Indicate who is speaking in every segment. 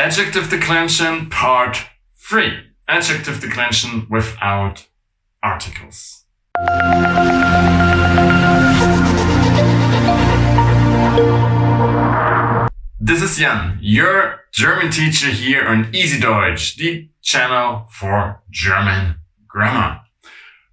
Speaker 1: Adjective declension part 3. Adjective declension without articles. This is Jan, your German teacher here on Easy Deutsch, the channel for German grammar.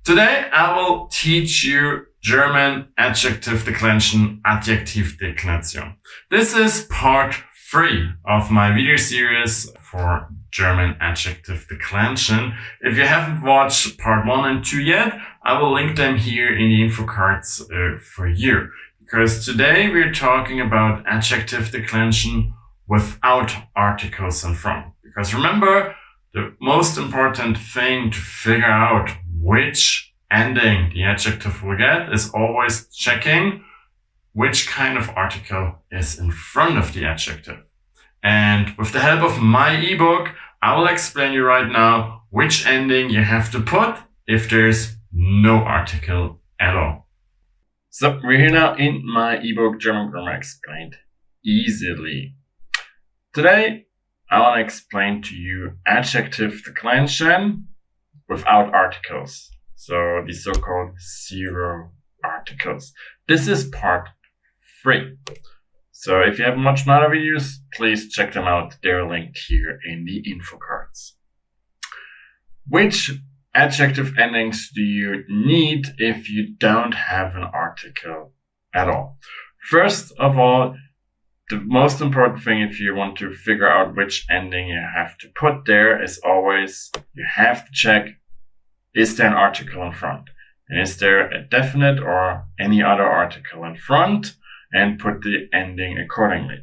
Speaker 1: Today I will teach you German adjective declension, Adjektivdeklination. This is part 3 of my video series for German adjective declension. If you haven't watched part 1 and 2 yet, I will link them here in the info cards for you. Because today we're talking about adjective declension without articles in front. Because remember, the most important thing to figure out which ending the adjective will get is always checking which kind of article is in front of the adjective. And with the help of my ebook, I will explain you right now which ending you have to put if there's no article at all. So we're here now in my ebook German Grammar Explained Easily. Today I want to explain to you adjective declension without articles. So the so-called zero articles. This is part 3. So if you haven't watched my other videos, please check them out. They're linked here in the info cards. Which adjective endings do you need if you don't have an article at all? First of all, the most important thing if you want to figure out which ending you have to put there is always you have to check, is there an article in front? And is there a definite or any other article in front? And put the ending accordingly.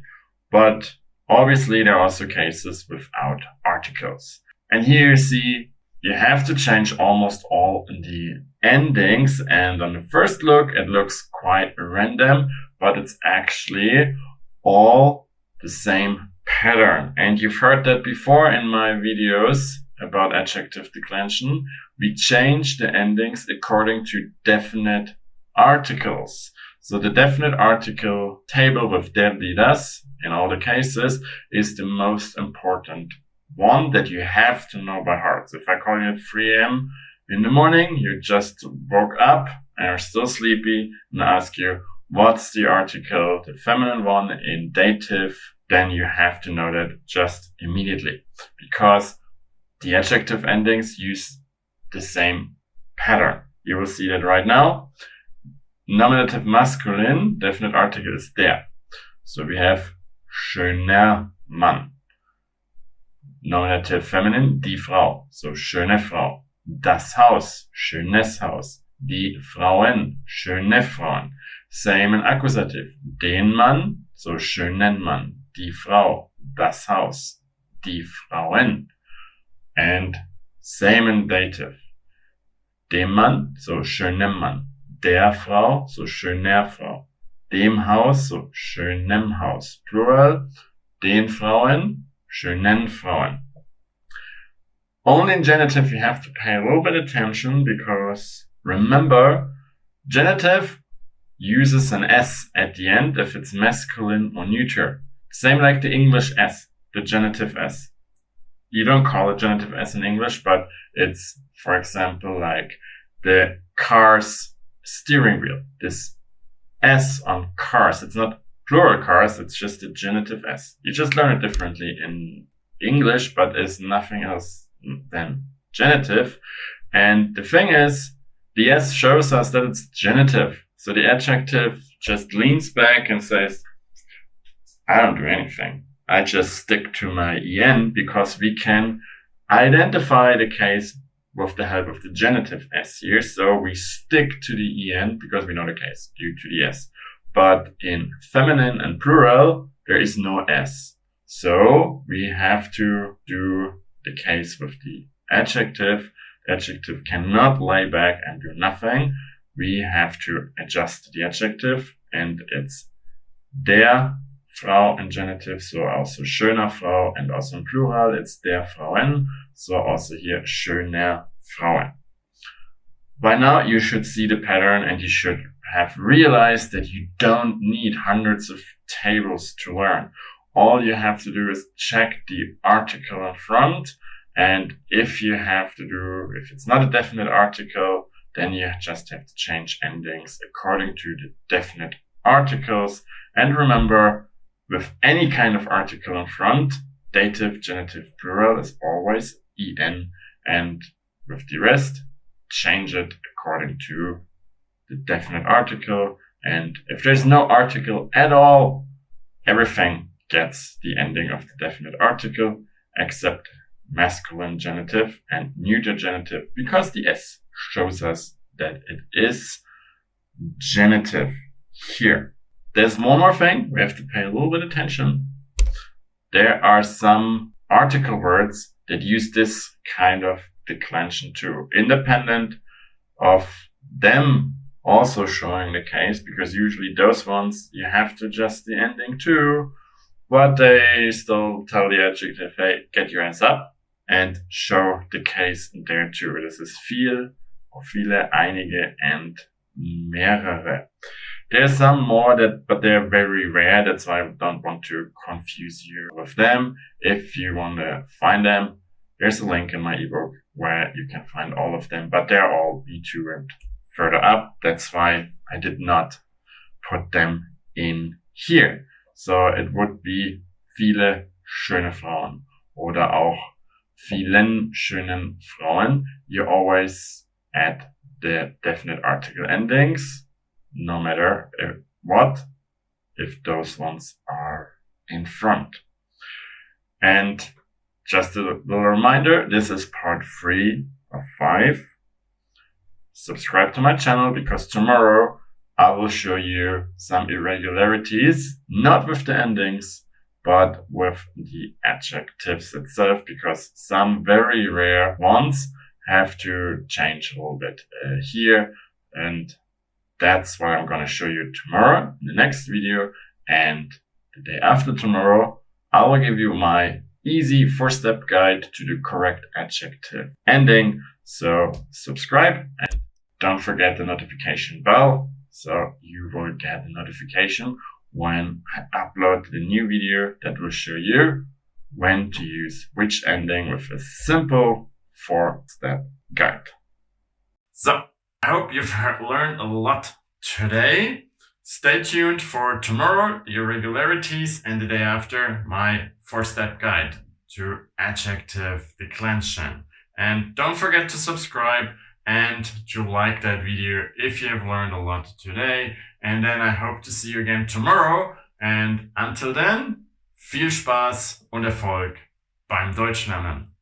Speaker 1: But obviously there are also cases without articles. And here you see you have to change almost all the endings. And on the first look, it looks quite random, but it's actually all the same pattern. And you've heard that before in my videos about adjective declension. We change the endings according to definite articles. So the definite article table with der, die, das in all the cases is the most important one that you have to know by heart. So if I call you at 3 a.m. in the morning, you just woke up and are still sleepy, and I ask you, what's the article, the feminine one in dative, then you have to know that just immediately because the adjective endings use the same pattern. You will see that right now. Nominative masculine, definite article is der. So we have schöner Mann. Nominative feminine, die Frau. So schöne Frau. Das Haus, schönes Haus. Die Frauen, schöne Frauen. Same in accusative. Den Mann, so schönen Mann. Die Frau, das Haus. Die Frauen. And same in dative. Dem Mann, so schönem Mann. Der Frau, so schöner Frau. Dem Haus, so schönem Haus. Plural, den Frauen, schönen Frauen. Only in genitive you have to pay a little bit attention because remember, genitive uses an S at the end if it's masculine or neuter. Same like the English S, the genitive S. You don't call it genitive S in English, but it's, for example, like the car's steering wheel. This S on cars, it's not plural cars, it's just a genitive S. You just learn it differently in English, but it's nothing else than genitive. And the thing is, the S shows us that it's genitive. So the adjective just leans back and says, I don't do anything. I just stick to my en because we can identify the case with the help of the genitive S here. So we stick to the en because we know the case due to the S. But in feminine and plural, there is no S. So we have to do the case with the adjective. The adjective cannot lay back and do nothing. We have to adjust the adjective and it's der Frau in genitive, so also schöner Frau, and also in plural it's der Frauen, so also here schöner Frauen. By now you should see the pattern and you should have realized that you don't need hundreds of tables to learn. all you have to do is check the article in front. And if it's not a definite article, then you just have to change endings according to the definite articles. And remember, with any kind of article in front, dative, genitive, plural is always en. And with the rest, change it according to the definite article. And if there's no article at all, everything gets the ending of the definite article except masculine genitive and neuter genitive, because the S shows us that it is genitive here. There's one more thing we have to pay a little bit attention. There are some article words that use this kind of declension too, independent of them also showing the case, because usually those ones you have to adjust the ending too, but they still tell the adjective, hey, get your hands up, and show the case there too. This is viel, or viele, einige, and mehrere. There's some more but they're very rare. That's why I don't want to confuse you with them. If you want to find them, there's a link in my ebook where you can find all of them, but they're all B2 and further up. That's why I did not put them in here. So it would be viele schöne Frauen oder auch vielen schönen Frauen. You always add the definite article endings, no matter what, if those ones are in front. And just a little reminder, this is part 3 of 5. Subscribe to my channel, because tomorrow I will show you some irregularities, not with the endings, but with the adjectives itself, because some very rare ones have to change a little bit here. And that's what I'm going to show you tomorrow in the next video. And the day after tomorrow, I will give you my easy 4-step guide to the correct adjective ending. So subscribe and don't forget the notification bell, so you will get a notification when I upload the new video that will show you when to use which ending with a simple 4-step guide. So, I hope you've learned a lot today. Stay tuned for tomorrow, the irregularities, and the day after, my 4-step guide to adjective declension. And don't forget to subscribe and to like that video if you have learned a lot today. And then I hope to see you again tomorrow. And until then, viel Spaß und Erfolg beim Deutschlernen.